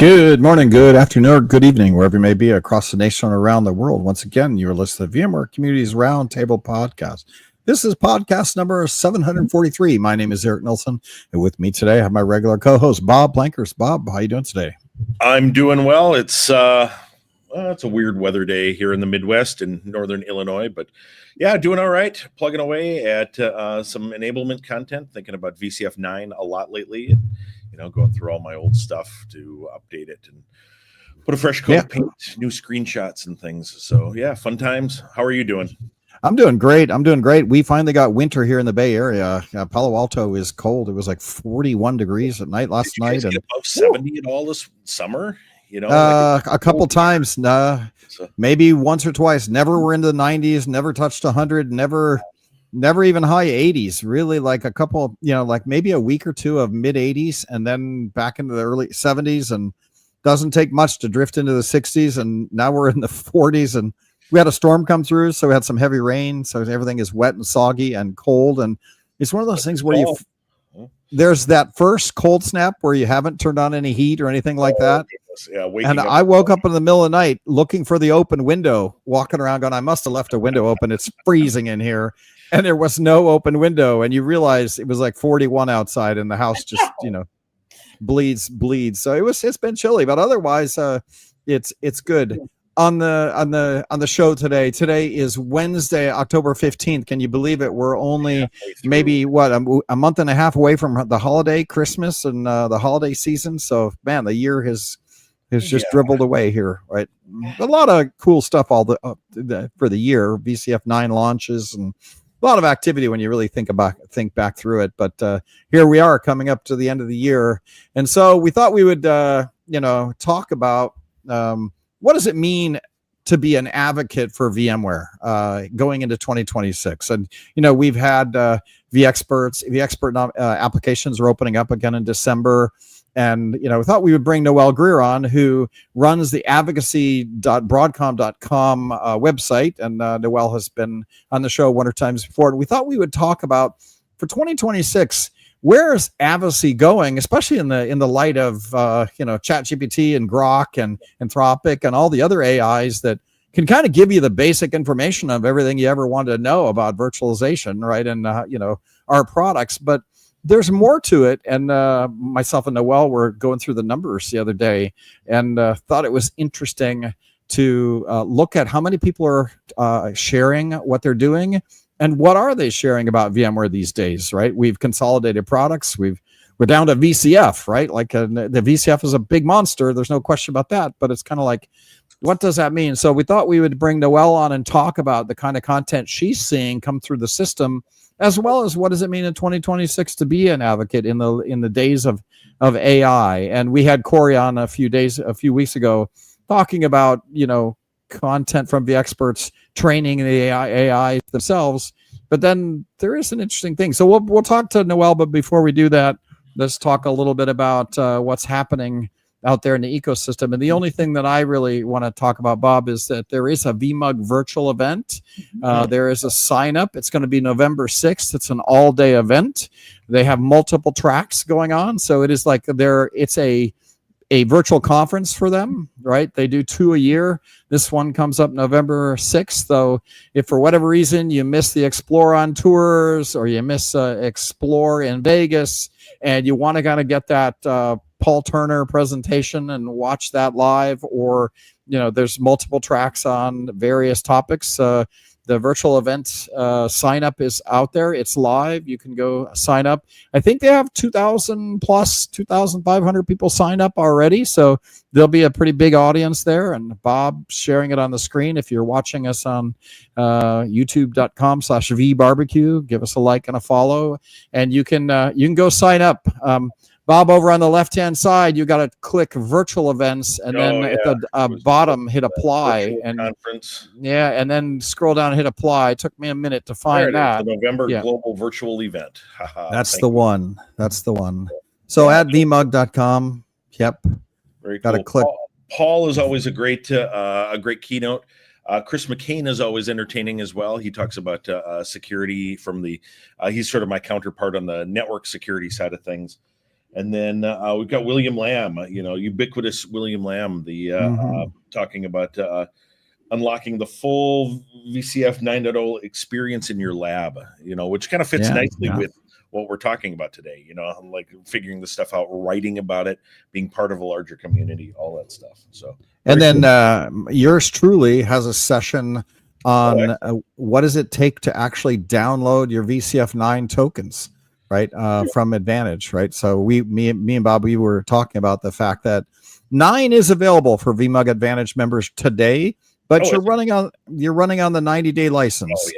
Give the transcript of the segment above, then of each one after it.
Good morning, good afternoon, or good evening, wherever you may be across the nation or around the world. Once again, you're listening to the VMware Communities Roundtable Podcast. This is podcast number 743. My name is Eric Nelson, and with me today I have my regular co-host, Bob Blankers. Bob, how you doing today? I'm doing well. It's a weird weather day here in the Midwest and Northern Illinois, but yeah, doing all right. Plugging away at some enablement content, thinking about VCF 9 a lot lately. Going through all my old stuff to update it and put a fresh coat of paint, new screenshots and things. So yeah, fun times. How are you doing? I'm doing great. We finally got winter here in the Bay Area. Palo Alto is cold. It was like 41 degrees at night last night. Did you get above 70 at all this summer? A couple times. Maybe once or twice. Never were into the 90s. Never touched 100. Never even high 80s, really, like a couple, like maybe a week or two of mid 80s and then back into the early 70s, and doesn't take much to drift into the 60s. And now we're in the 40s, and we had a storm come through. So we had some heavy rain. So everything is wet and soggy and cold. And it's one of those things where there's that first cold snap where you haven't turned on any heat or anything like that. Yeah, and I woke up in the middle of the night looking for the open window, walking around going, I must have left a window open. It's freezing in here. And there was no open window. And you realize it was like 41 outside and the house just, bleeds. So it's been chilly, but otherwise it's good. On the show today. Today is Wednesday, October 15th. Can you believe it? We're only maybe a month and a half away from the holiday, Christmas, and the holiday season. So man, the year has just dribbled away here, right? A lot of cool stuff for the year. VCF 9 launches and a lot of activity when you really think back through it. But here we are coming up to the end of the year, and so we thought we would talk about what does it mean to be an advocate for VMware going into 2026. And we've had vExpert applications are opening up again in December. And, we thought we would bring Noell Grier on, who runs the advocacy.broadcom.com website. And Noell has been on the show one or times before. And we thought we would talk about, for 2026, where is advocacy going, especially in the light of, ChatGPT and Grok and Anthropic and all the other AIs that can kind of give you the basic information of everything you ever wanted to know about virtualization, right? And, our products. But there's more to it. And myself and Noell were going through the numbers the other day and thought it was interesting to look at how many people are sharing what they're doing and what are they sharing about VMware these days, right? We've consolidated products. We're down to VCF, right? Like the VCF is a big monster. There's no question about that. But it's kind of like, what does that mean? So we thought we would bring Noell on and talk about the kind of content she's seeing come through the system, as well as what does it mean in 2026 to be an advocate in the days of AI. And we had Corey on a few weeks ago talking about, content from the experts training the AI themselves. But then there is an interesting thing. So we'll talk to Noell, but before we do that, let's talk a little bit about what's happening out there in the ecosystem. And the only thing that I really want to talk about, Bob, is that there is a VMUG virtual event. There is a sign up. It's going to be November 6th. It's an all-day event. They have multiple tracks going on. So it is like it's a virtual conference for them, right? They do 2 a year. This one comes up November 6th. Though, if for whatever reason you miss the Explore on tours or you miss Explore in Vegas and you want to kind of get that Paul Turner presentation and watch that live, or there's multiple tracks on various topics. The virtual event sign up is out there. It's live. You can go sign up. I think they have 2,500 people signed up already. So there'll be a pretty big audience there. And Bob sharing it on the screen. If you're watching us on youtube.com/vbarbecue, give us a like and a follow, and you can go sign up. Bob, over on the left-hand side, you got to click virtual events, and then at the bottom, hit apply. And conference. Yeah, and then scroll down and hit apply. It took me a minute to find that. The November Global Virtual Event. That's the one. So at vmug.com. Yep. Very cool. Got to click. Paul is always a great keynote. Chris McCain is always entertaining as well. He talks about security from he's sort of my counterpart on the network security side of things. And then we've got William Lamb, ubiquitous William Lamb, talking about unlocking the full VCF 9.0 experience in your lab, which kind of fits nicely with what we're talking about today, like figuring the stuff out, writing about it, being part of a larger community, all that stuff. So, and then yours truly has a session on what does it take to actually download your VCF 9 tokens, right? From Advantage, right? So me and Bob, we were talking about the fact that 9 is available for VMUG Advantage members today, but you're running on the 90-day license.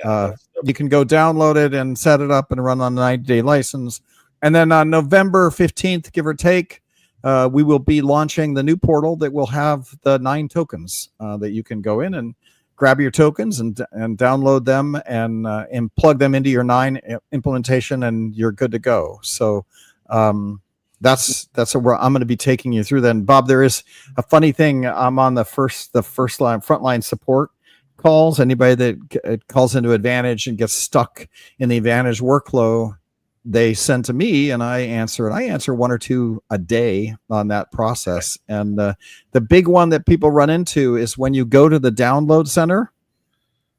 You can go download it and set it up and run on the 90-day license. And then on November 15th, give or take, we will be launching the new portal that will have the 9 tokens that you can go in and grab your tokens and download them and plug them into your 9 implementation, and you're good to go. So that's where I'm going to be taking you through. Then, Bob, there is a funny thing. I'm on the frontline support calls. Anybody that calls into Advantage and gets stuck in the Advantage workflow, they send to me, and I answer. And I answer 1 or 2 a day on that process. And the big one that people run into is when you go to the download center,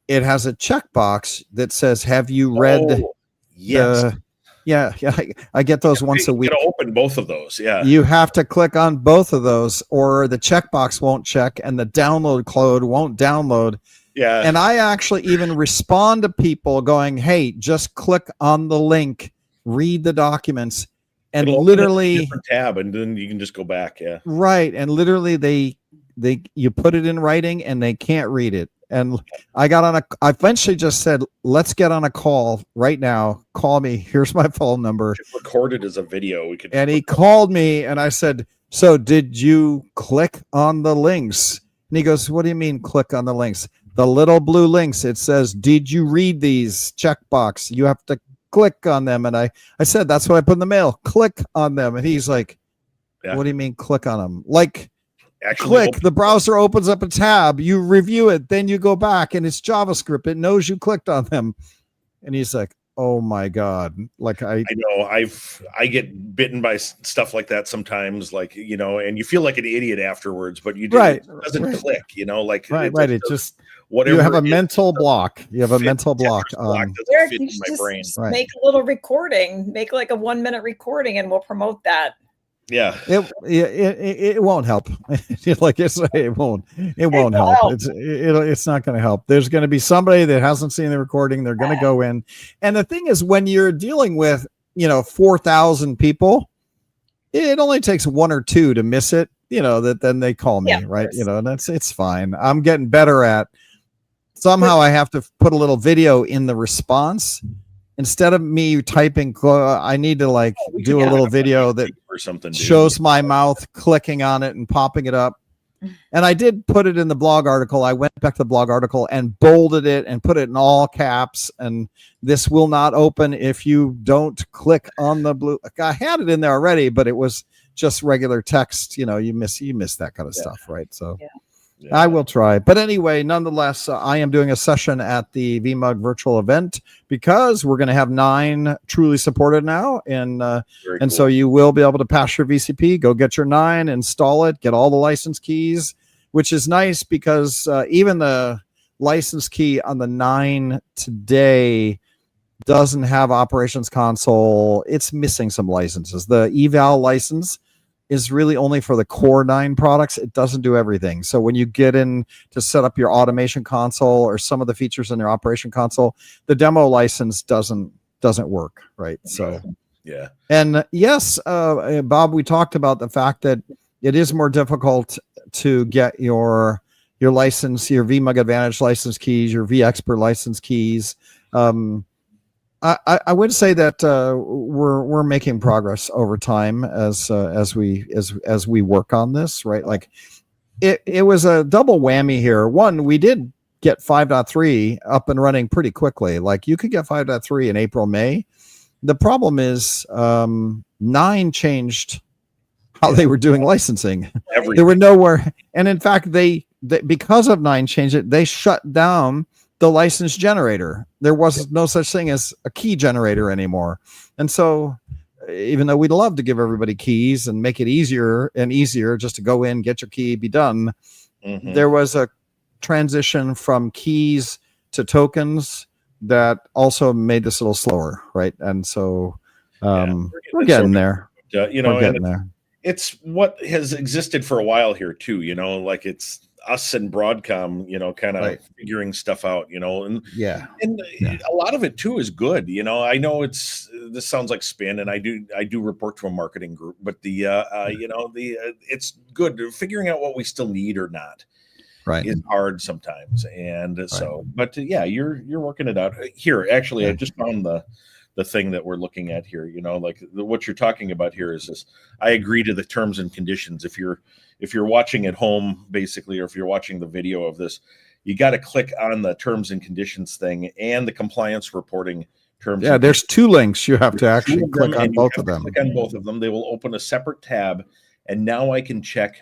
it has a checkbox that says, "Have you read?" Yes. I get those once a week. You gotta open both of those. Yeah. You have to click on both of those, or the checkbox won't check and the download code won't download. Yeah. And I actually even respond to people going, "Hey, just click on the link, read the documents," and It'll literally open a different tab, and then you can just go back. Yeah. Right. And literally you put it in writing and they can't read it. And I eventually just said, "Let's get on a call right now. Call me. Here's my phone number." Record it as a video. And he called me and I said, "So did you click on the links?" And he goes, "What do you mean click on the links?" "The little blue links. It says, 'Did you read these?' Checkbox. You have to click on them." And I said, "That's what I put in the mail. Click on them." And he's like, "What do you mean click on them?" Like, click, the browser opens up a tab, you review it, then you go back and it's JavaScript. It knows you clicked on them. And he's like, "Oh my God." Like I know I get bitten by stuff like that sometimes, like, and you feel like an idiot afterwards, but it doesn't click, it just whatever. You have a mental block. You have a mental block. Eric, you should just make a little recording, make like a 1-minute recording, and we'll promote that. Yeah, it won't help. Like it won't help. It's not going to help. There's going to be somebody that hasn't seen the recording. They're going to go in, and the thing is, when you're dealing with 4,000 people, it only takes 1 or 2 to miss it. That then they call me, right? And it's fine. I'm getting better at. Somehow I have to put a little video in the response. Instead of me typing, I need to do a little video that shows my mouth clicking on it and popping it up. And I did put it in the blog article. I went back to the blog article and bolded it and put it in all caps. And "This will not open if you don't click on the blue." I had it in there already, but it was just regular text. You miss that kind of stuff, right? So. Yeah. I will try. But anyway, nonetheless, I am doing a session at the VMUG virtual event because we're going to have 9 truly supported now. And cool. So you will be able to pass your VCP, go get your 9, install it, get all the license keys, which is nice because even the license key on the 9 today doesn't have Operations Console. It's missing some licenses. The eval license is really only for the core 9 products. It doesn't do everything. So when you get in to set up your automation console or some of the features in your operation console, the demo license doesn't work, right? So yeah. And yes, Bob, we talked about the fact that it is more difficult to get your license, your VMUG Advantage license keys, your vExpert license keys. I would say that we're making progress over time as we work on this, right? Like it was a double whammy here. One, we did get 5.3 up and running pretty quickly. Like you could get 5.3 in April, May. The problem is 9 changed how they were doing licensing. There were nowhere, and in fact, they because of 9 changed it, they shut down the license generator. There was no such thing as a key generator anymore. And so even though we'd love to give everybody keys and make it easier and easier just to go in, get your key, be done, there was a transition from keys to tokens that also made this a little slower, right? And so we're getting there. You know, we're getting there. It's what has existed for a while here too, you know, like it's us and Broadcom, you know, kind of figuring stuff out, you know, and a lot of it too is good. You know, I know this sounds like spin, and I do report to a marketing group, but the you know, it's good figuring out what we still need or not. Right, is hard sometimes, and so, but yeah, you're working it out here. Actually, I just found the thing that we're looking at here. You know, like what you're talking about here is this. I agree to the terms and conditions. If you're watching at home, basically, or if you're watching the video of this, you got to click on the terms and conditions thing and the compliance reporting terms. Yeah, there's two links. You have to actually click on both of them. Click on both of them. They will open a separate tab, and now I can check.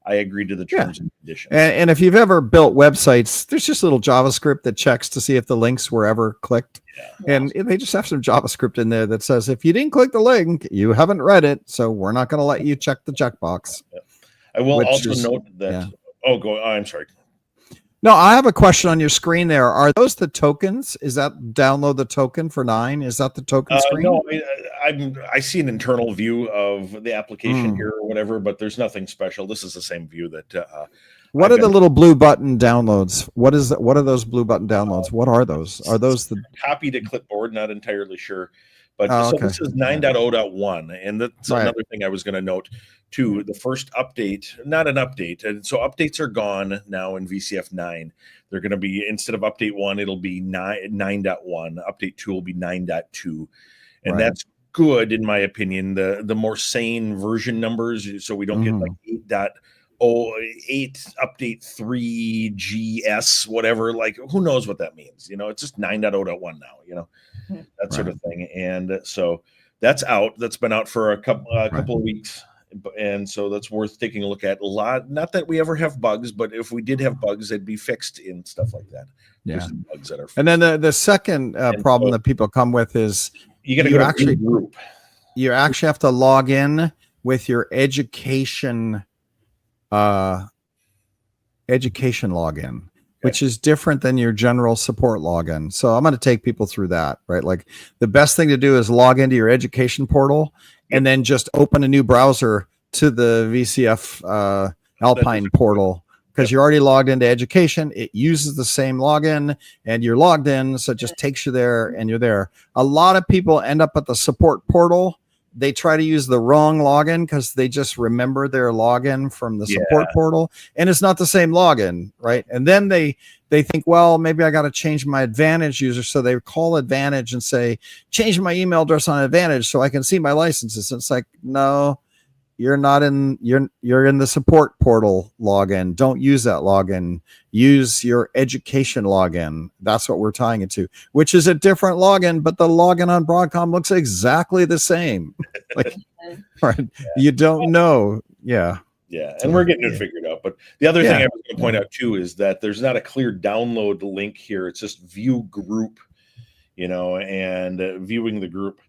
I agree to the terms and conditions. And if you've ever built websites, there's just a little JavaScript that checks to see if the links were ever clicked. Yeah. And they just have some JavaScript in there that says, if you didn't click the link, you haven't read it. So we're not going to let you check the checkbox. Yeah. I will also note that. I'm sorry. No, I have a question on your screen there. Are those the tokens? Is that download the token for 9? Is that the token screen? No, I see an internal view of the application here or whatever, but there's nothing special. This is the same view that. What are the little blue button downloads? What is that? What are those blue button downloads? What are those? Are those the copy to clipboard? Not entirely sure. But this is 9.0.1, and that's another thing I was going to note too. The first update, not an update, and so updates are gone now in VCF 9. They're going to be, instead of update 1, it'll be 9.1. Update 2 will be 9.2, and that's good in my opinion. The more sane version numbers, so we don't get like 8.08 update 3 GS whatever. Like who knows what that means? You know, it's just 9.0.1 now. You know. That sort of thing, and so that's out. That's been out for a couple of weeks, and so that's worth taking a look at. A lot, not that we ever have bugs, but if we did have bugs, they'd be fixed in stuff like that. There's some bugs that are fixed. And then the second problem that people come with is you got to go to group. You actually have to log in with your education login. Which is different than your general support login. So I'm going to take people through that, right? Like the best thing to do is log into your education portal and then just open a new browser to the VCF Alpine portal because you're already logged into education. It uses the same login and you're logged in. So it just takes you there and you're there. A lot of people end up at the support portal. They try to use the wrong login because they just remember their login from the support portal, and it's not the same login, right? And then they think, well, maybe I got to change my Advantage user, so they call Advantage and say, change my email address on Advantage so I can see my licenses. And it's like, no, you're not in. You're in the support portal login. Don't use that login. Use your education login. That's what we're tying it to, which is a different login, but the login on Broadcom looks exactly the same. Like, right? You don't know. Yeah, and we're getting it figured out. But the other thing I was going to point out too is that there's not a clear download link here. It's just view group, you know, and viewing the group.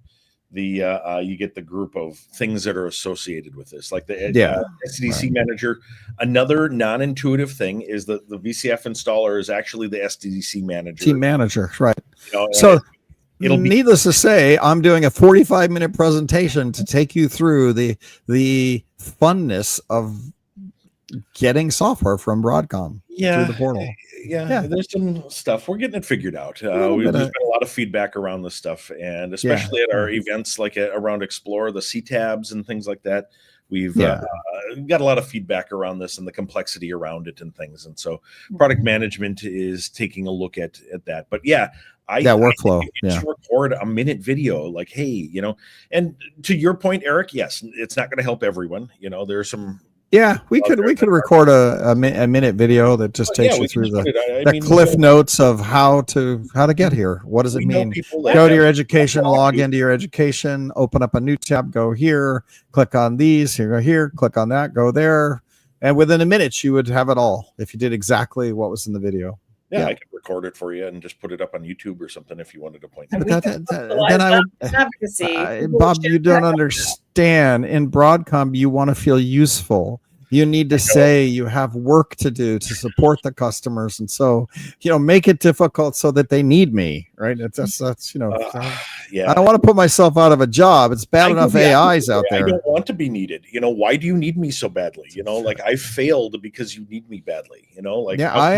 You get the group of things that are associated with this, like the SDDC manager. Another non-intuitive thing is that the VCF installer is actually the SDDC manager. Team manager, right? You know, so it'll needless to say, I'm doing a 45-minute presentation to take you through the funness of getting software from Broadcom through the portal. Yeah, there's some stuff. We're getting it figured out. There's been a lot of feedback around this stuff, and especially at our events like around Explore, the C-tabs and things like that. We've got a lot of feedback around this and the complexity around it and things. And so product management is taking a look at that. But workflow. Just record a minute video like, hey, you know, and to your point, Eric, yes, it's not going to help everyone. You know, there's some. Yeah, we could record a minute video that just takes you through the cliff notes of how to get here. What does it mean? Go to your education, log into your education, open up a new tab, go here, click on these, go here, click on that, go there. And within a minute, you would have it all if you did exactly what was in the video. Yeah, I could record it for you and just put it up on YouTube or something if you wanted to point. But then I would, advocacy. Bob, you don't understand. In Broadcom, you want to feel useful. You need to say you have work to do to support the customers, and so make it difficult so that they need me, right? That's Yeah. I don't want to put myself out of a job. It's bad enough AIs out there. I don't want to be needed. Why do you need me so badly? Like I failed because you need me badly. I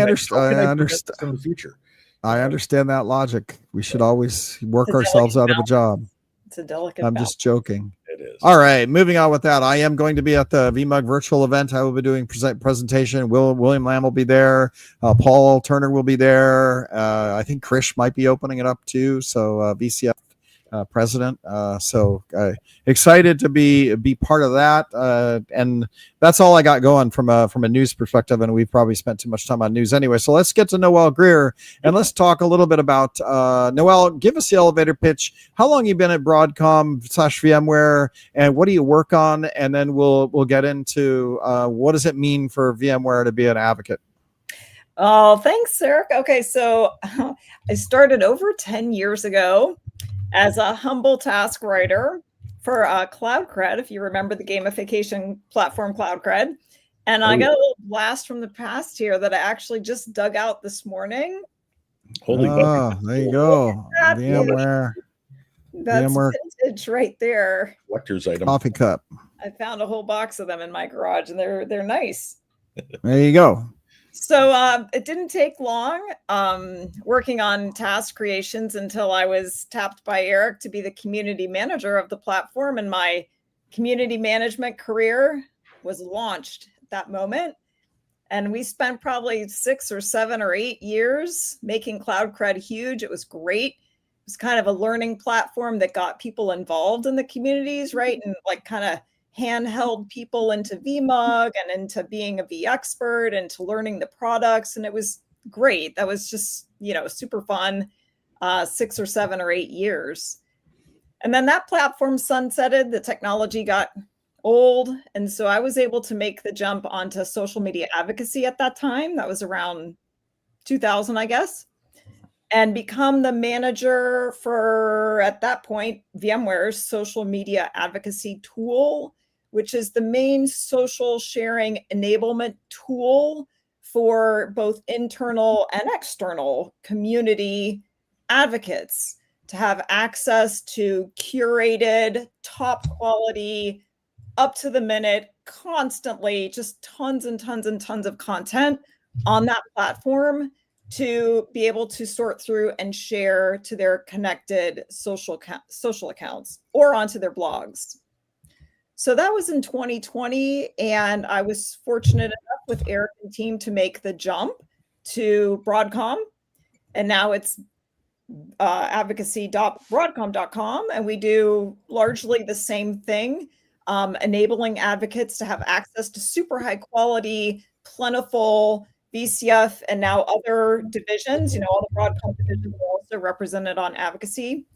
understand. I understand in the future. I understand that logic. We should always work ourselves out of a job. It's a delicate. I'm just joking. It is. All right, moving on with that. I am going to be at the VMUG virtual event. I will be doing presentation. William Lamb will be there. Paul Turner will be there. I think Krish might be opening it up too. So VCF president. So excited to be part of that. And that's all I got going from a news perspective. And we've probably spent too much time on news anyway. So let's get to Noell Grier and let's talk a little bit about Noell. Give us the elevator pitch. How long you been at Broadcom/VMware, and what do you work on? And then we'll get into what does it mean for VMware to be an advocate. Oh, thanks, Eric. Okay, so I started over 10 years ago as a humble task writer for CloudCred, if you remember the gamification platform CloudCred. And I got a little blast from the past here that I actually just dug out this morning. Holy bucket. There you go. VMware. That's vintage right there. Collector's item. Coffee cup. I found a whole box of them in my garage, and they're nice. There you go. So it didn't take long working on task creations until I was tapped by Eric to be the community manager of the platform. And my community management career was launched at that moment. And we spent probably 6 or 7 or 8 years making CloudCred huge. It was great. It was kind of a learning platform that got people involved in the communities, right? And like kind of handheld people into VMUG and into being a vExpert and to learning the products. And it was great. That was just, super fun, 6 or 7 or 8 years. And then that platform sunsetted, the technology got old. And so I was able to make the jump onto social media advocacy at that time. That was around 2000, I guess, and become the manager for, at that point, VMware's social media advocacy tool, which is the main social sharing enablement tool for both internal and external community advocates to have access to curated, top quality, up to the minute, constantly, just tons and tons and tons of content on that platform to be able to sort through and share to their connected social accounts or onto their blogs. So that was in 2020, and I was fortunate enough with Eric and team to make the jump to Broadcom, and now it's advocacy.broadcom.com, and we do largely the same thing, enabling advocates to have access to super high quality, plentiful VCF and now other divisions. All the Broadcom divisions are also represented on advocacy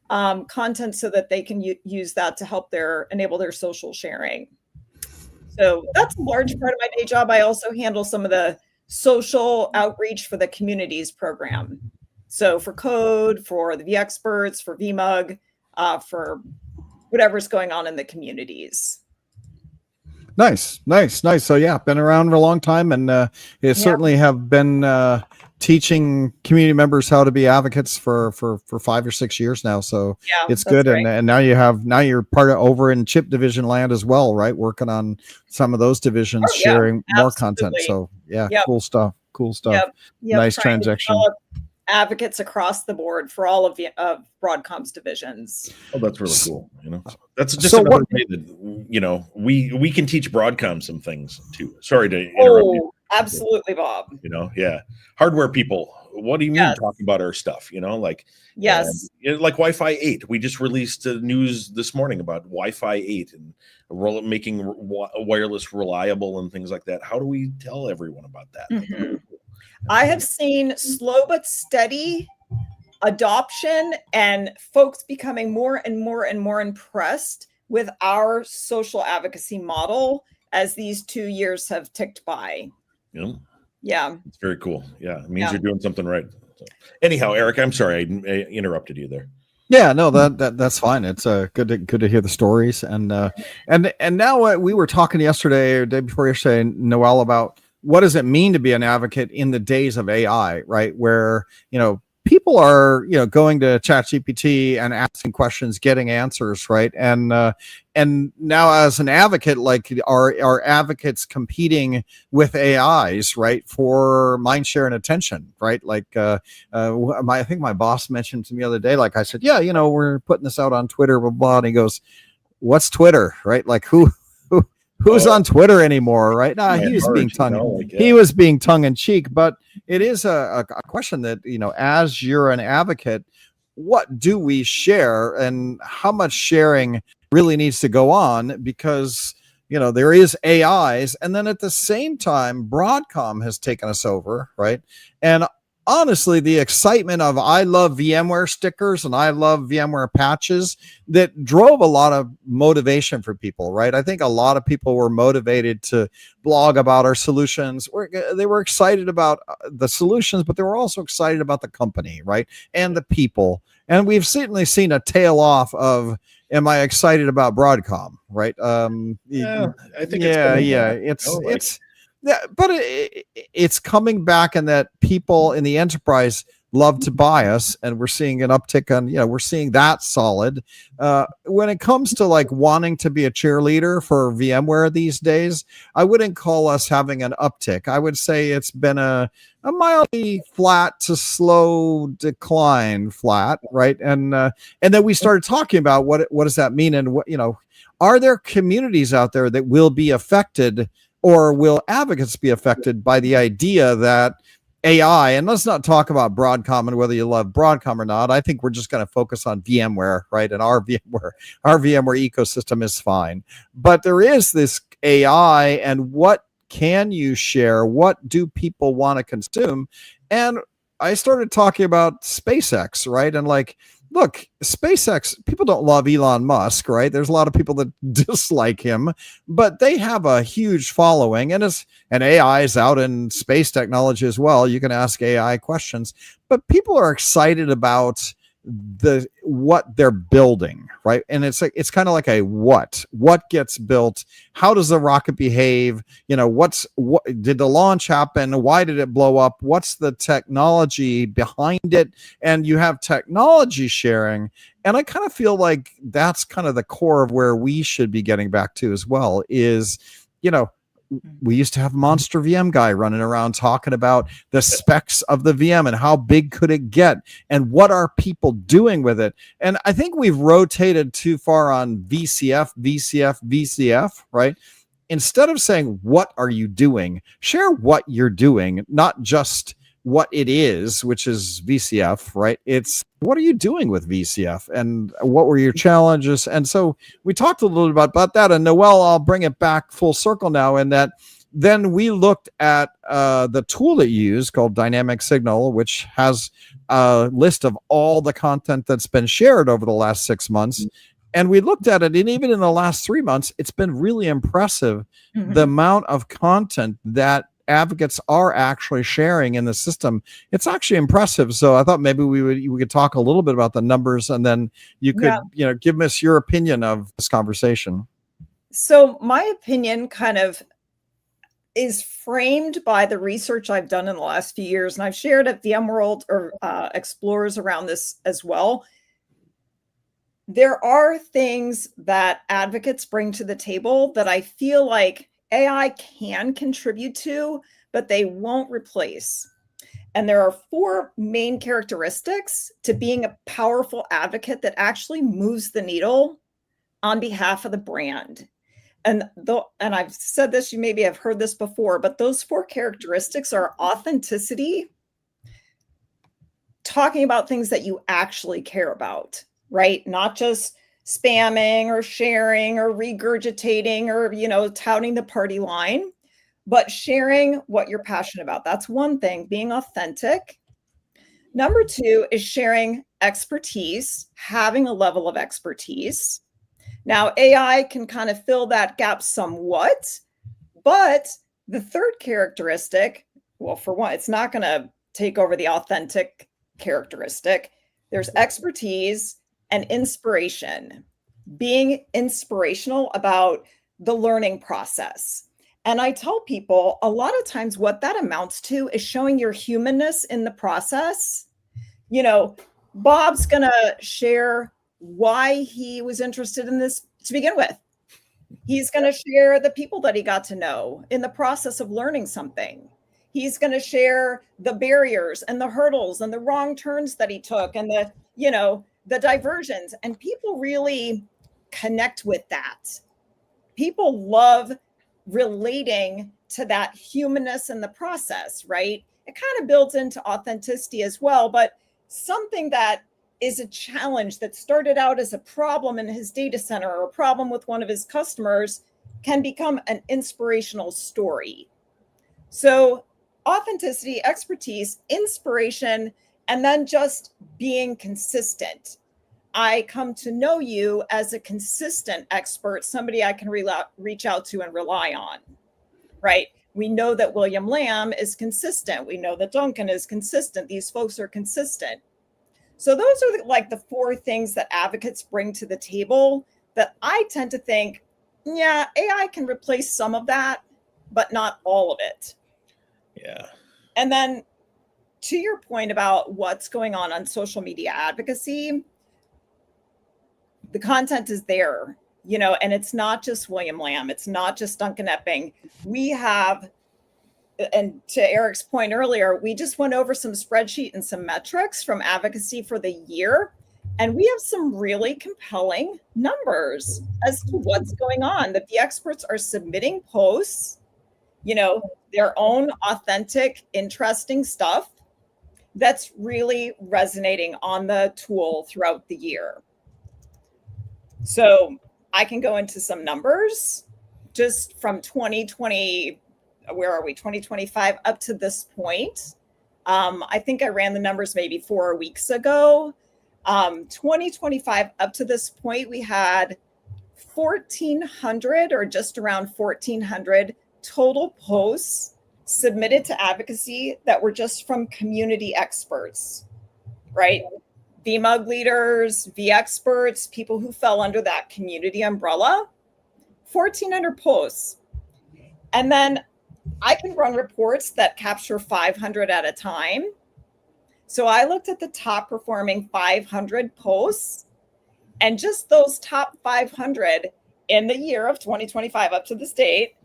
content so that they can use that to help enable their social sharing. So that's a large part of my day job. I also handle some of the social outreach for the communities program. So for code, for the vExperts, for VMUG, for whatever's going on in the communities. Nice. So yeah, been around for a long time, and certainly have been teaching community members how to be advocates for 5 or 6 years now. So it's good. Right. And now you're part of over in chip division land as well, right? Working on some of those divisions, sharing more content. So cool stuff. Yep. Nice transaction. Advocates across the board for all of Broadcom's divisions. Oh, that's really cool. That's just another way that we can teach Broadcom some things too. Sorry to interrupt you. Absolutely, Bob. Hardware people. What do you mean talking about our stuff? Like Wi-Fi 8. We just released news this morning about Wi-Fi 8 and making wireless reliable and things like that. How do we tell everyone about that? Mm-hmm. I have seen slow but steady adoption and folks becoming more and more and more impressed with our social advocacy model as these 2 years have ticked by. Yeah. Yeah. It's very cool. Yeah, it means Yeah. you're doing something right. So, anyhow, Eric, I'm sorry I interrupted you there. Yeah, no, that's fine. It's good to hear the stories, and now we were talking yesterday or day before yesterday, Noel, about what does it mean to be an advocate in the days of AI, right? Where people are going to ChatGPT and asking questions, getting answers, right? And now as an advocate, like are advocates competing with AIs, right, for mind share and attention, right? Like I think my boss mentioned to me the other day, like I said, yeah, we're putting this out on Twitter, blah, blah, and he goes, what's Twitter, right? Like who's on Twitter anymore, right? Nah, he was being he was being tongue in cheek, but it is a question that, as you're an advocate, what do we share and how much sharing really needs to go on? Because there is AIs, and then at the same time Broadcom has taken us over, right? And honestly, the excitement of I love VMware stickers and I love VMware patches that drove a lot of motivation for people, right? I think a lot of people were motivated to blog about our solutions. They were excited about the solutions, but they were also excited about the company, right? And the people. And we've certainly seen a tail off of, am I excited about Broadcom, right? Yeah, I think it's yeah, but it's coming back, and that people in the enterprise love to buy us, and we're seeing an uptick on, we're seeing that solid. When it comes to like wanting to be a cheerleader for VMware these days, I wouldn't call us having an uptick. I would say it's been a mildly flat to slow decline, right? And then we started talking about what does that mean, and what, are there communities out there that will be affected, or will advocates be affected by the idea that AI, and let's not talk about Broadcom and whether you love Broadcom or not. I think we're just going to focus on VMware, right? And our VMware ecosystem is fine. But there is this AI, and what can you share? What do people want to consume? And I started talking about SpaceX, right? And like, look, SpaceX, people don't love Elon Musk, right? There's a lot of people that dislike him, but they have a huge following, and AI is out in space technology as well. You can ask AI questions, but people are excited about what they're building, right? And it's kind of like a what gets built, how does the rocket behave, what did the launch happen, why did it blow up, what's the technology behind it? And you have technology sharing, and I kind of feel like that's kind of the core of where we should be getting back to as well. Is we used to have Monster VM guy running around talking about the specs of the VM and how big could it get and what are people doing with it. And I think we've rotated too far on VCF, right? Instead of saying, what are you doing? Share what you're doing, not just what it is, which is VCF, right? It's what are you doing with VCF and what were your challenges? And so we talked a little bit about that. And Noel, I'll bring it back full circle now, in that then we looked at the tool that you use called Dynamic Signal, which has a list of all the content that's been shared over the last 6 months. And we looked at it, and even in the last 3 months, it's been really impressive, the amount of content that advocates are actually sharing in the system. It's actually impressive. So I thought maybe we could talk a little bit about the numbers, and then you could give us your opinion of this conversation. So my opinion kind of is framed by the research I've done in the last few years, and I've shared at VMworld or Explorers around this as well. There are things that advocates bring to the table that I feel like AI can contribute to, but they won't replace. And there are 4 main characteristics to being a powerful advocate that actually moves the needle on behalf of the brand. And I've said this, you maybe have heard this before, but those 4 characteristics are authenticity, talking about things that you actually care about, right? Not just spamming or sharing or regurgitating or, touting the party line, but sharing what you're passionate about. That's one thing, being authentic. Number 2 is sharing expertise, having a level of expertise. Now, AI can kind of fill that gap somewhat, but the third characteristic Well, for one, it's not going to take over the authentic characteristic. There's expertise and inspiration, being inspirational about the learning process. And I tell people a lot of times what that amounts to is showing your humanness in the process. You know, Bob's going to share why he was interested in this to begin with. He's going to share the people that he got to know in the process of learning something. He's going to share the barriers and the hurdles and the wrong turns that he took and the, you know, the diversions. And people really connect with that. People love relating to that humanness in the process, right? It kind of builds into authenticity as well, but something that is a challenge that started out as a problem in his data center or a problem with one of his customers can become an inspirational story. So authenticity, expertise, inspiration, and then just being consistent. I come to know you as a consistent expert, somebody I can reach out to and rely on, right? We know that William Lamb is consistent. We know that Duncan is consistent. These folks are consistent. So those are like the four things that advocates bring to the table that I tend to think, yeah, AI can replace some of that, but not all of it. Yeah. And then to your point about what's going on social media advocacy, the content is there, you know, and it's not just William Lamb. It's not just Duncan Epping. We have, and to Eric's point earlier, we just went over some spreadsheet and some metrics from advocacy for the year. And we have some really compelling numbers as to what's going on, that the experts are submitting posts, you know, their own authentic, interesting stuff that's really resonating on the tool throughout the year. So I can go into some numbers just from 2020, where are we, 2025 up to this point. I think I ran the numbers maybe 4 weeks ago. 2025 up to this point, we had 1,400 or just around 1,400 total posts submitted to advocacy that were just from community experts, right? VMUG leaders, V experts, people who fell under that community umbrella, 1,400 posts. And then I can run reports that capture 500 at a time. So I looked at the top performing 500 posts, and just those top 500 in the year of 2025 up to this date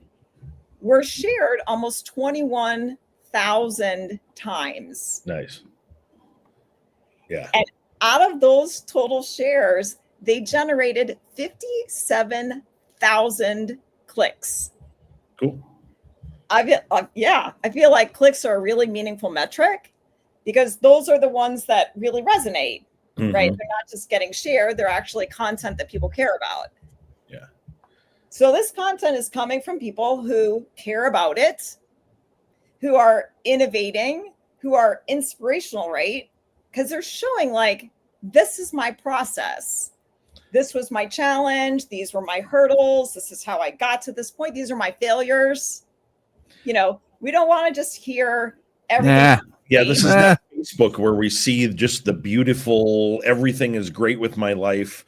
were shared almost 21,000 times. Nice. Yeah. And out of those total shares, they generated 57,000 clicks. Cool. I feel like clicks are a really meaningful metric because those are the ones that really resonate, right? They're not just getting shared, they're actually content that people care about. Yeah. So this content is coming from people who care about it, who are innovating, who are inspirational, right? Because they're showing like, this is my process. This was my challenge. These were my hurdles. This is how I got to this point. These are my failures. You know, we don't want to just hear everything. Yeah, this is not Facebook where we see just the beautiful, everything is great with my life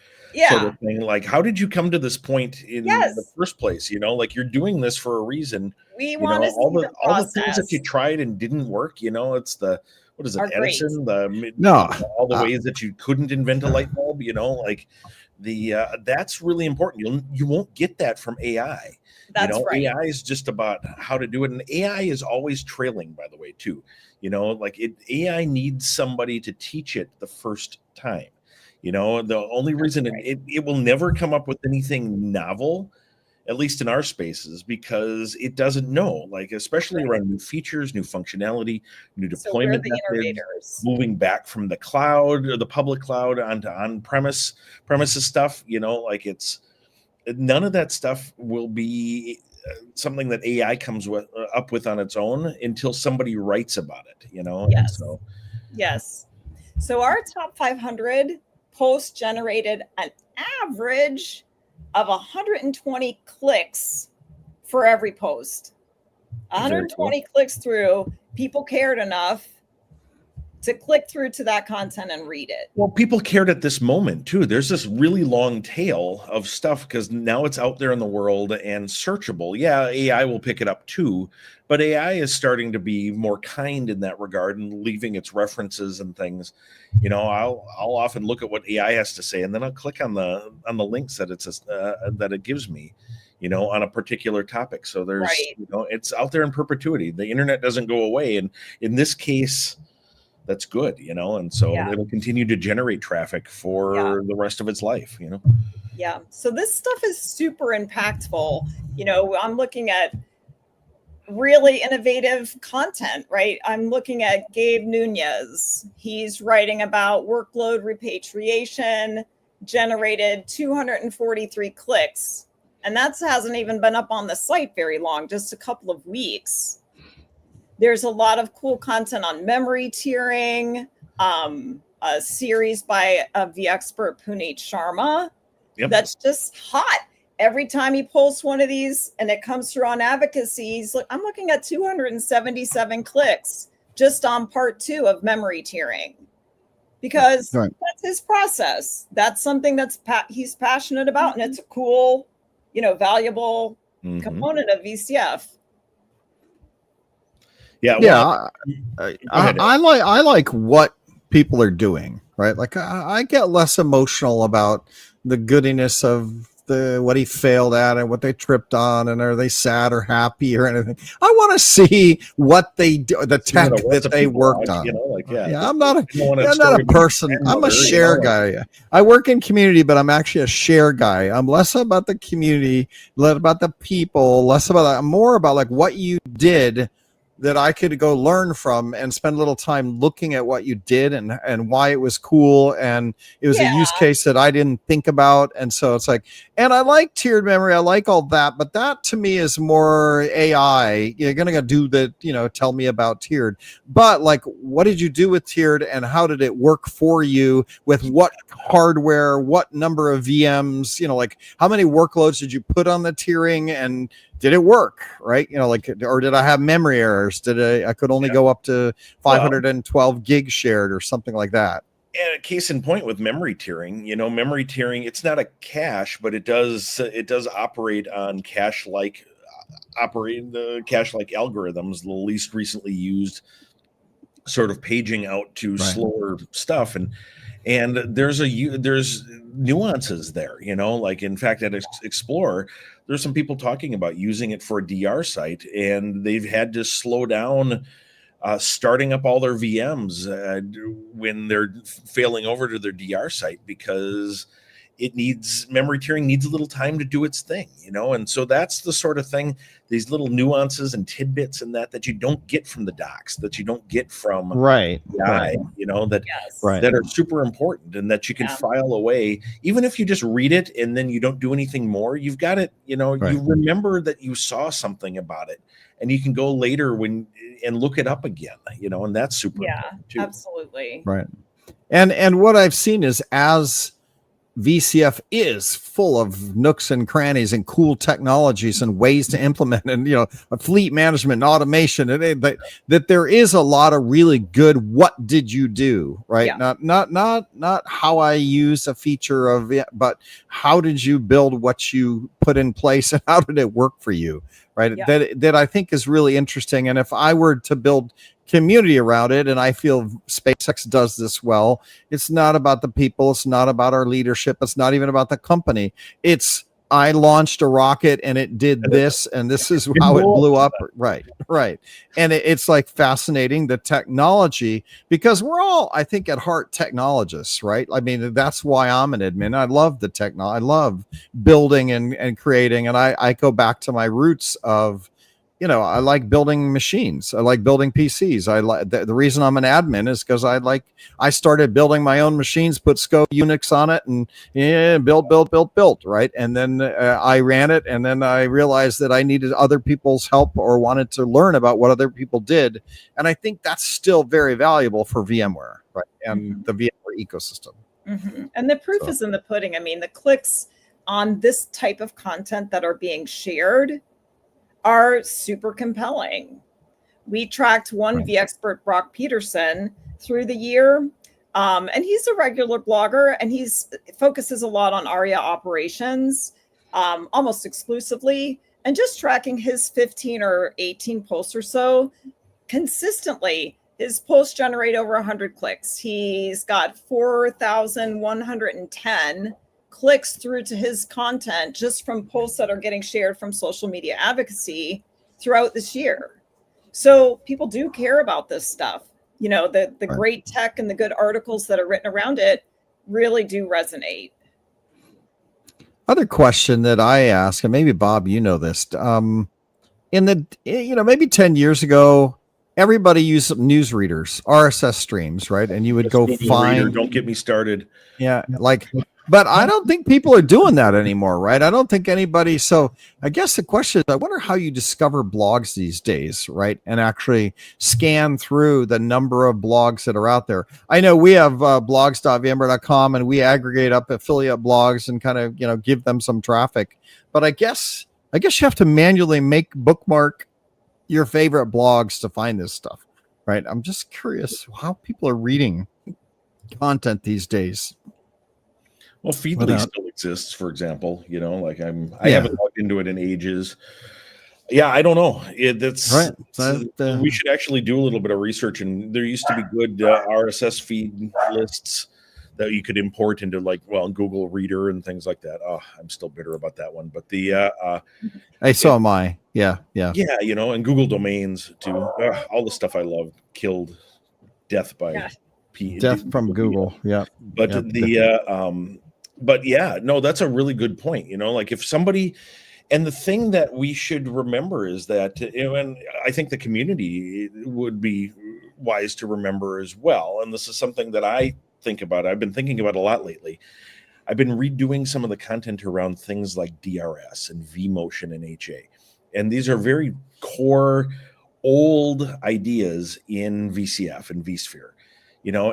sort of thing. Like, how did you come to this point in the first place? You know, like you're doing this for a reason. We want to see all the things that you tried and didn't work. You know, it's the what is it, Edison? All the ways that you couldn't invent a light bulb. You know, like that's really important. You won't get that from AI. That's right. AI is just about how to do it, and AI is always trailing, by the way, too. You know, like AI needs somebody to teach it the first time. You know, the only reason it will never come up with anything novel, at least in our spaces, because it doesn't know, like, especially around new features, new functionality, new deployment methods, moving back from the cloud or the public cloud onto premises stuff, you know, like none of that stuff will be something that AI comes up with on its own until somebody writes about it, you know? Yes. So our top 500 posts generated an average of 120 clicks for every post. 120 clicks through people cared enough to click through to that content and read it. Well, people cared at this moment too. There's this really long tail of stuff because now it's out there in the world and searchable. Yeah, AI will pick it up too, but AI is starting to be more kind in that regard and leaving its references and things. I'll often look at what AI has to say, and then I'll click on the links that that it gives me, on a particular topic. So there's, Right. It's out there in perpetuity. The internet doesn't go away, and in this case, that's good, and so it'll continue to generate traffic for the rest of its life, Yeah. So this stuff is super impactful. I'm looking at really innovative content, right? I'm looking at Gabe Nunez. He's writing about workload repatriation, generated 243 clicks. And that hasn't even been up on the site very long, just a couple of weeks. There's a lot of cool content on memory tiering, a series by the expert Puneet Sharma. Yep. That's just hot. Every time he posts one of these and it comes through on advocacy, I'm looking at 277 clicks just on part 2 of memory tiering, because that's his process. That's something he's passionate about, and it's a cool, valuable component of VCF. Yeah, well, I like what people are doing, right? Like I get less emotional about the goodiness of what he failed at and what they tripped on, and are they sad or happy or anything. I want to see what they do, the tech that they worked on. I'm not a person. I'm a share guy. I work in community, but I'm actually a share guy. I'm less about the community, less about the people, less about that. I'm more about like what you did that I could go learn from and spend a little time looking at what you did and why it was cool. And it was a use case that I didn't think about. And so it's like, and I like tiered memory. I like all that, but that to me is more AI. You're going to do the, tell me about tiered, but like, what did you do with tiered and how did it work for you with what hardware, what number of VMs, like how many workloads did you put on the tiering and did it work, right? Or did I have memory errors? I could only go up to 512 gigs shared or something like that. And a case in point with memory tiering, memory tiering, it's not a cache, but it does operate on cache-like algorithms, the least recently used sort of paging out to slower stuff. And there's nuances there, like in fact at Explorer, there's some people talking about using it for a DR site, and they've had to slow down starting up all their VMs when they're failing over to their DR site because memory tiering needs a little time to do its thing, and so that's the sort of thing, these little nuances and tidbits and that you don't get from the docs, that you don't get from AI, that are super important and that you can file away, even if you just read it and then you don't do anything more, you've got it, you remember that you saw something about it and you can go later and look it up again, and that's super important too. Absolutely. Right. And what I've seen is as VCF is full of nooks and crannies and cool technologies and ways to implement and fleet management and automation, and that there is a lot of really good what did you do, right? Not how I use a feature of it, but how did you build what you put in place and how did it work for you, right? That I think is really interesting. And if I were to build community around it, and I feel SpaceX does this well, it's not about the people, it's not about our leadership, it's not even about the company, it's I launched a rocket and it did this and this is how it blew up, right. And it's like fascinating, the technology, because we're all, I think, at heart technologists, right? I mean, that's why I'm an admin. I love the technology, I love building and creating, and I go back to my roots of I like building machines. I like building PCs. I like the reason I'm an admin is because I started building my own machines, put SCO Unix on it, and build, right? And then I ran it, and then I realized that I needed other people's help or wanted to learn about what other people did, and I think that's still very valuable for VMware, right? And the VMware ecosystem. Mm-hmm. And the proof is in the pudding. I mean, the clicks on this type of content that are being shared are super compelling. We tracked one Right. vExpert, Brock Peterson, through the year. And he's a regular blogger, and focuses a lot on ARIA operations, almost exclusively, and just tracking his 15 or 18 posts or so consistently. His posts generate over 100 clicks. He's got 4,110 clicks through to his content just from posts that are getting shared from social media advocacy throughout this year. So people do care about this stuff. You know, the Right. great tech and the good articles that are written around it really do resonate. Other question that I ask, and maybe Bob, you know this, maybe 10 years ago, everybody used news readers, RSS streams, right? And you would go Google find, Reader, don't get me started. but I don't think people are doing that anymore, right? I don't think anybody. So I guess the question is, I wonder how you discover blogs these days, right? And actually scan through the number of blogs that are out there. I know we have blogs.vmware.com, and we aggregate up affiliate blogs and kind of, give them some traffic. But I guess you have to manually bookmark your favorite blogs to find this stuff, right? I'm just curious how people are reading content these days. Well, Feedly still exists, for example. I haven't looked into it in ages. Yeah, I don't know. That's right. We should actually do a little bit of research. And there used to be good RSS feed lists that you could import into Google Reader and things like that. Oh, I'm still bitter about that one. But so am I. Yeah. And Google domains too. All the stuff I love killed death by death from Google. Yeah. But that's a really good point. If somebody, and the thing that we should remember is that, and I think the community would be wise to remember as well. And this is something that I think about. I've been thinking about a lot lately. I've been redoing some of the content around things like DRS and vMotion and HA. And these are very core old ideas in VCF and vSphere,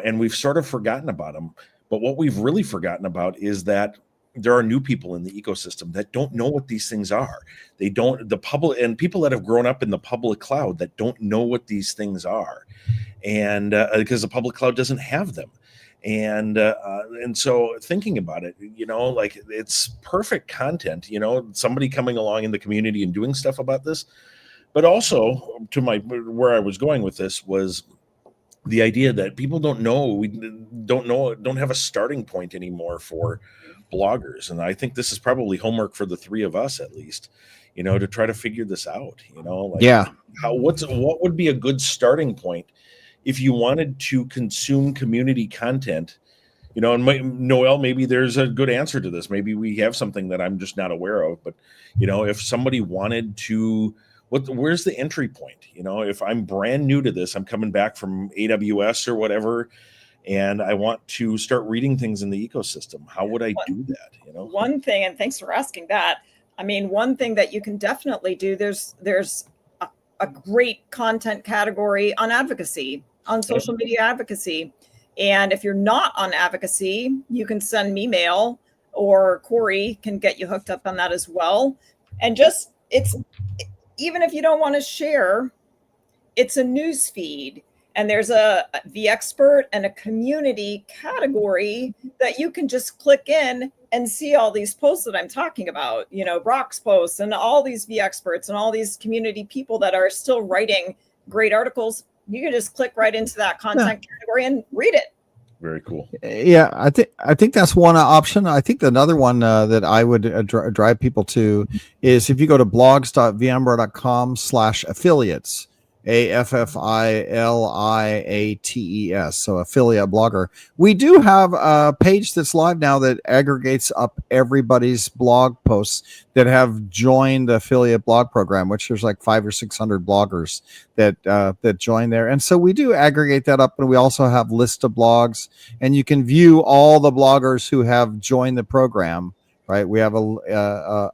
and we've sort of forgotten about them. But what we've really forgotten about is that there are new people in the ecosystem that don't know what these things are. The public, and people that have grown up in the public cloud that don't know what these things are. And because the public cloud doesn't have them. And so thinking about it, it's perfect content, somebody coming along in the community and doing stuff about this. But also where I was going with this was the idea that people don't have a starting point anymore for bloggers. And I think this is probably homework for the three of us, at least, to try to figure this out, what would be a good starting point if you wanted to consume community content, and Noel, maybe there's a good answer to this. Maybe we have something that I'm just not aware of, but if somebody wanted to, where's the entry point? If I'm brand new to this, I'm coming back from AWS or whatever, and I want to start reading things in the ecosystem. How would I do that? One thing, and thanks for asking that. I mean, one thing that you can definitely do, there's a great content category on advocacy, on social media advocacy. And if you're not on advocacy, you can send me mail, or Corey can get you hooked up on that as well. And even if you don't want to share, it's a news feed, and there's the expert and a community category that you can just click in and see all these posts that I'm talking about, Brock's posts and all these vExperts and all these community people that are still writing great articles. You can just click right into that content category and read it. Very cool. Yeah, I think that's one option. I think another one that I would drive people to is if you go to blogs.vmware.com/affiliates, AFFILIATES, so affiliate blogger. We do have a page that's live now that aggregates up everybody's blog posts that have joined the affiliate blog program, which there's like 500 or 600 bloggers that join there. And so we do aggregate that up, and we also have list of blogs, and you can view all the bloggers who have joined the program, right? We have a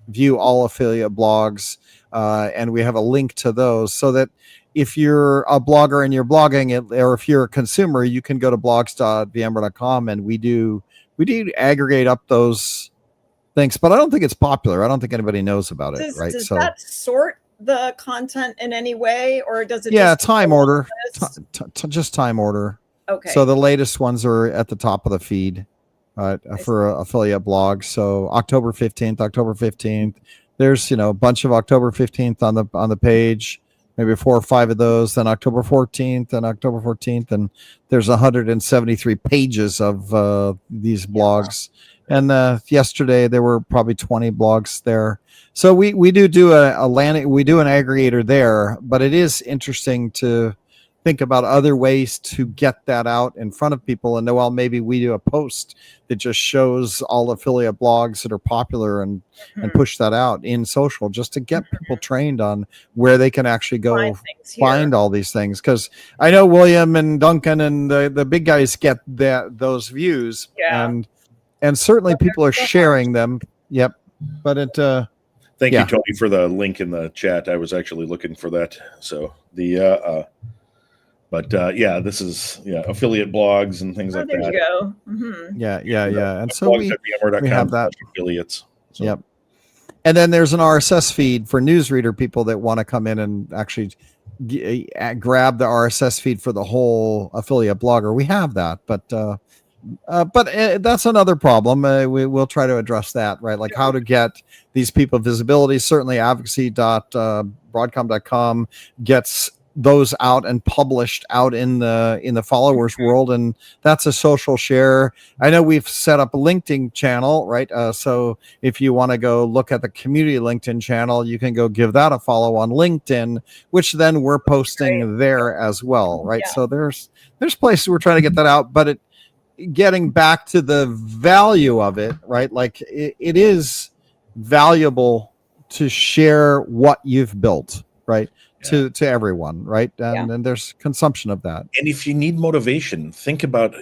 view all affiliate blogs, and we have a link to those, so that if you're a blogger and you're blogging it, or if you're a consumer, you can go to blogs.vmware.com, and we do aggregate up those things. But I don't think it's popular. I don't think anybody knows about it. Does that sort the content in any way, or does it? Yeah, just time order, list? just time order. Okay. So the latest ones are at the top of the feed for affiliate blogs. So October 15th. There's a bunch of October 15th on the page, maybe 4 or 5 of those. Then October 14th and October 14th, and there's 173 pages of these blogs. And yesterday there were probably 20 blogs there. So we do a landing, we do an aggregator there, but it is interesting to think about other ways to get that out in front of people. And Noel, maybe we do a post that just shows all affiliate blogs that are popular and push that out in social, just to get people trained on where they can actually go find all these things. Because I know William and Duncan and the big guys get those views, and certainly people are sharing them. Yep. But it thank you, Tony, for the link in the chat. I was actually looking for that. So the this is affiliate blogs and things like there that. You go. Mm-hmm. Yeah. And so we have that affiliates. So. Yep. And then there's an RSS feed for newsreader people that want to come in and actually grab the RSS feed for the whole affiliate blogger. We have that, but that's another problem. We'll try to address that, right? Like how to get these people visibility. Certainly advocacy.broadcom.com gets those out and published out in the followers world, and that's a social share. I know we've set up a LinkedIn channel, right? So if you want to go look at the community LinkedIn channel, you can go give that a follow on LinkedIn, which then we're posting there as well, right? So there's places we're trying to get that out, but getting back to the value of it, right? Like it is valuable to share what you've built, right? To everyone, right? And there's consumption of that. And if you need motivation, think about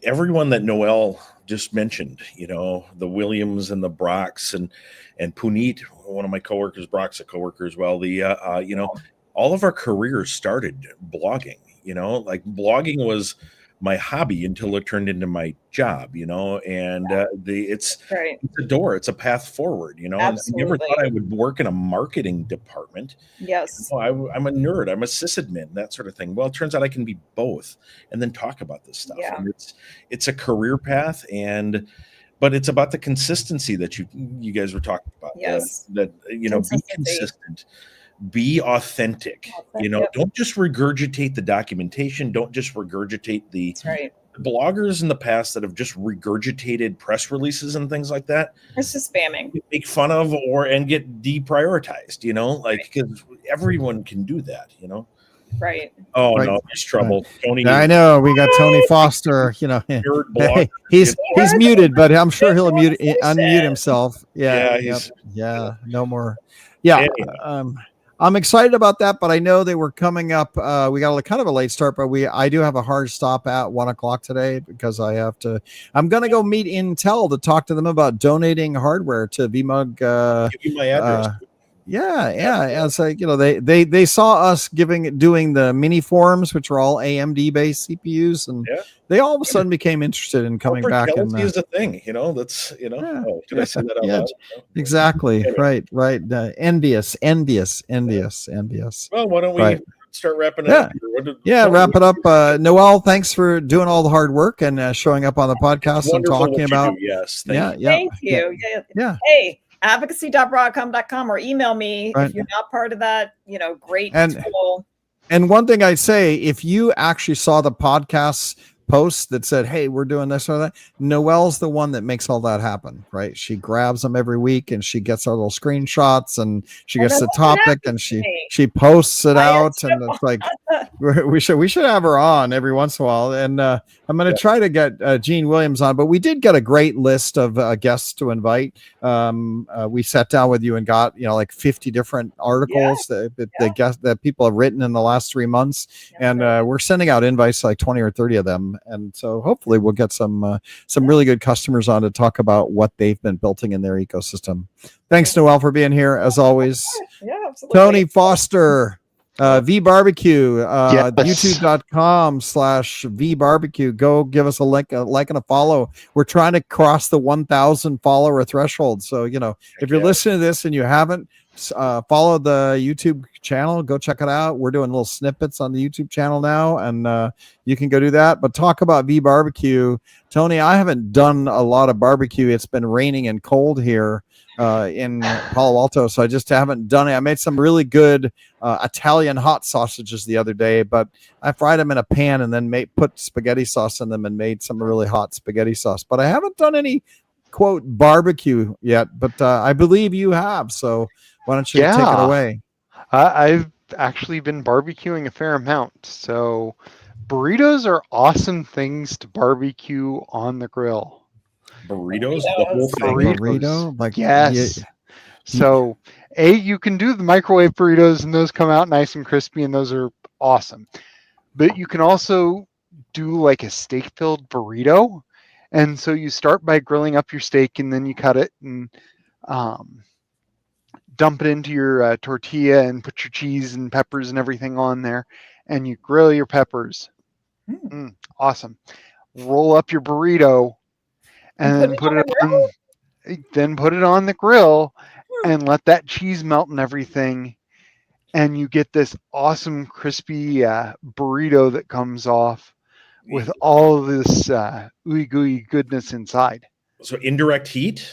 everyone that Noel just mentioned, the Williams and the Brocks and Puneet, one of my coworkers. Brock's a coworker as well. All of our careers started blogging. Like blogging was my hobby until it turned into my job, and it's a door, it's a path forward, And I never thought I would work in a marketing department. Yes. I'm a nerd, I'm a sysadmin, that sort of thing. Well, it turns out I can be both and then talk about this stuff. And it's a career path, but it's about the consistency that you guys were talking about. Yes. Be consistent. Be authentic. Don't just regurgitate the documentation. Don't just regurgitate the bloggers in the past that have just regurgitated press releases and things like that. It's just spamming. Make fun of and get deprioritized, because everyone can do that, Right. Oh, no, there's trouble. Tony. I know. We got Tony Foster, hey, he's muted, but I'm sure he'll unmute himself. Yeah. No more. Yeah. I'm excited about that, but I know they were coming up. We got kind of a late start, but I do have a hard stop at 1:00 today because I'm going to go meet Intel to talk to them about donating hardware to VMUG. Give you my address. As they saw us doing the mini forums, which are all AMD based CPUs, and they all of a sudden became interested in coming back. And is a thing, that's did I say that out loud? Exactly. Right. Envious. Well, why don't we start wrapping it up? Wrap it up. Noel, thanks for doing all the hard work and showing up on the podcast and talking about. Yes. Thank you. Yeah. Hey. advocacy.broadcom.com, or email me if you're not part of that, great tool. And one thing I'd say, if you actually saw the podcast post that said, hey, we're doing this or that, Noelle's the one that makes all that happen, right? She grabs them every week and she gets our little screenshots and she gets the topic and she posts it out. And it's like, we should have her on every once in a while. And I'm going to try to get Gene Williams on, but we did get a great list of guests to invite. We sat down with you and got, like 50 different articles that people have written in the last 3 months. And we're sending out invites, like 20 or 30 of them. And so hopefully we'll get some really good customers on to talk about what they've been building in their ecosystem. Thanks, Noel, for being here as always. Yeah, absolutely. Tony Foster, V Barbecue, youtube.com/V Barbecue. Go give us a like and a follow. We're trying to cross the 1,000 follower threshold. So, if you're listening to this and you haven't, follow the YouTube channel. Go check it out. We're doing little snippets on the YouTube channel now, and you can go do that. But talk about V barbecue, Tony. I haven't done a lot of barbecue. It's been raining and cold here in Palo Alto, so I just haven't done it. I made some really good Italian hot sausages the other day, but I fried them in a pan and then put spaghetti sauce in them and made some really hot spaghetti sauce. But I haven't done any quote barbecue yet, but I believe you have. So why don't you take it away? I've actually been barbecuing a fair amount. So burritos are awesome things to barbecue on the grill. Burritos, the whole thing. Burrito, like yes. Yeah. So you can do the microwave burritos, and those come out nice and crispy, and those are awesome. But you can also do like a steak-filled burrito. And so you start by grilling up your steak, and then you cut it and dump it into your tortilla and put your cheese and peppers and everything on there, and you grill your peppers. Awesome. Roll up your burrito and put it on the grill and let that cheese melt and everything, and you get this awesome crispy burrito that comes off with all of this ooey gooey goodness inside. So indirect heat?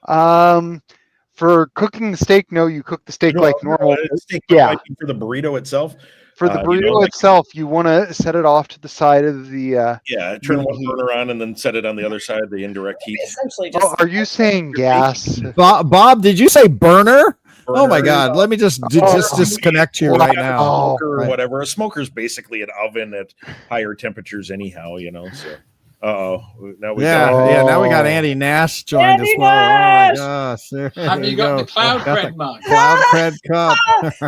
For cooking the steak, no, you cook the steak like normal. Steak, yeah. For the burrito itself? For the burrito itself, you want to set it off to the side of the... turn one burner on and then set it on the other side, the indirect heat. Essentially just are you saying gas? Bob, did you say burner? Oh my God! Let me just disconnect you right now. Or whatever. A smoker is basically an oven at higher temperatures, anyhow. So. Now we got Andy Nash joined Andy as well. Nash! Oh my gosh! Have you got the cloud cred mug? Cloud cred cup.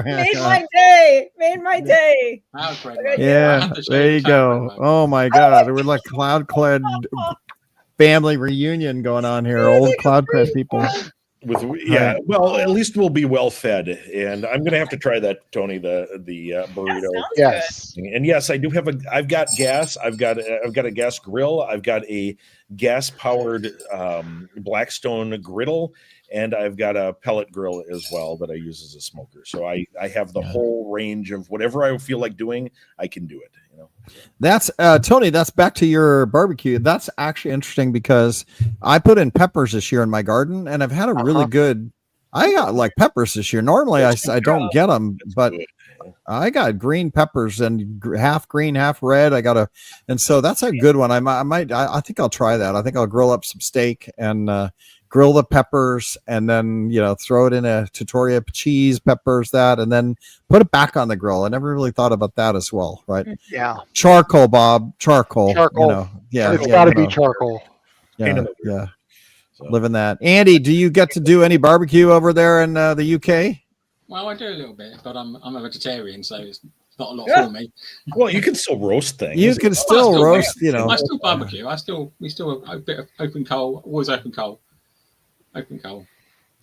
Made my day. Cloud cred mug. Yeah, there you go. Oh my God! We're like cloud cred family reunion going on here. Old cloud cred people. Well, at least we'll be well fed, and I'm gonna have to try that, Tony, the burrito. Yes, and yes, I do have I've got gas. I've got a gas grill. I've got a gas powered Blackstone griddle, and I've got a pellet grill as well that I use as a smoker. So I have the whole range of whatever I feel like doing, I can do it. That's Tony, that's back to your barbecue. That's actually interesting because I put in peppers this year in my garden, and I've had a really good. I got like peppers this year. Normally I don't get them, but I got green peppers and half green, half red. And so that's a good one. I think I'll try that. I think I'll grill up some steak and grill the peppers, and then throw it in a tortilla cheese, peppers, and then put it back on the grill. I never really thought about that as well, right? Yeah. Charcoal, Bob. Charcoal. It's got to be charcoal. Yeah. So. Living that. Andy, do you get to do any barbecue over there in the UK? Well, I do a little bit, but I'm a vegetarian, so it's not a lot for me. Well, you can still roast things. You can still roast. I still barbecue. We still a bit of open coal. Always open coal.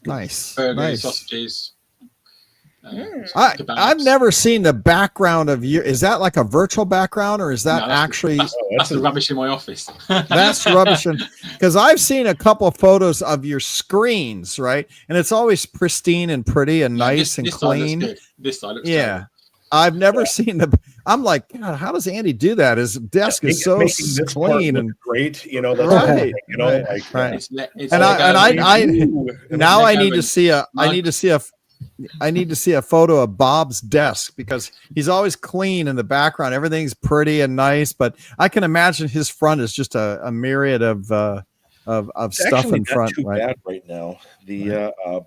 Nice. Burgers, sausages. I've never seen the background of you. Is that like a virtual background, or is that actually? That's the rubbish in my office. That's rubbish, because I've seen a couple of photos of your screens, right? And it's always pristine and pretty and nice and clean. This side looks terrible. I've never seen the. I'm like, God, how does Andy do that? His desk is so clean and great. That's right. Right. I need to see a. I need to see a photo of Bob's desk, because he's always clean in the background. Everything's pretty and nice, but I can imagine his front is just a myriad of stuff in front. Too bad right now.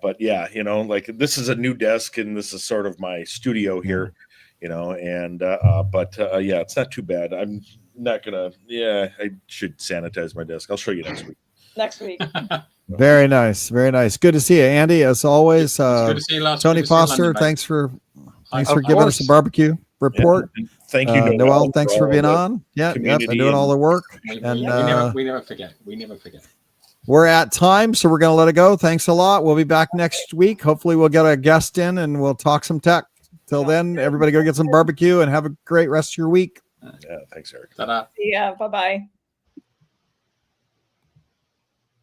But yeah, like this is a new desk, and this is sort of my studio here. It's not too bad. I'm not gonna. Yeah, I should sanitize my desk. I'll show you next week. Very nice. Good to see you, Andy. As always, good to see you, Tony Foster. Thanks for giving us a barbecue report. Yeah. Thank you, Noel. Thanks for being on. And doing all the work. We never forget. We're at time, so we're going to let it go. Thanks a lot. We'll be back next week. Hopefully, we'll get a guest in and we'll talk some tech. Till then, everybody go get some barbecue and have a great rest of your week. Thanks, Eric. Ta-da. Yeah, bye-bye.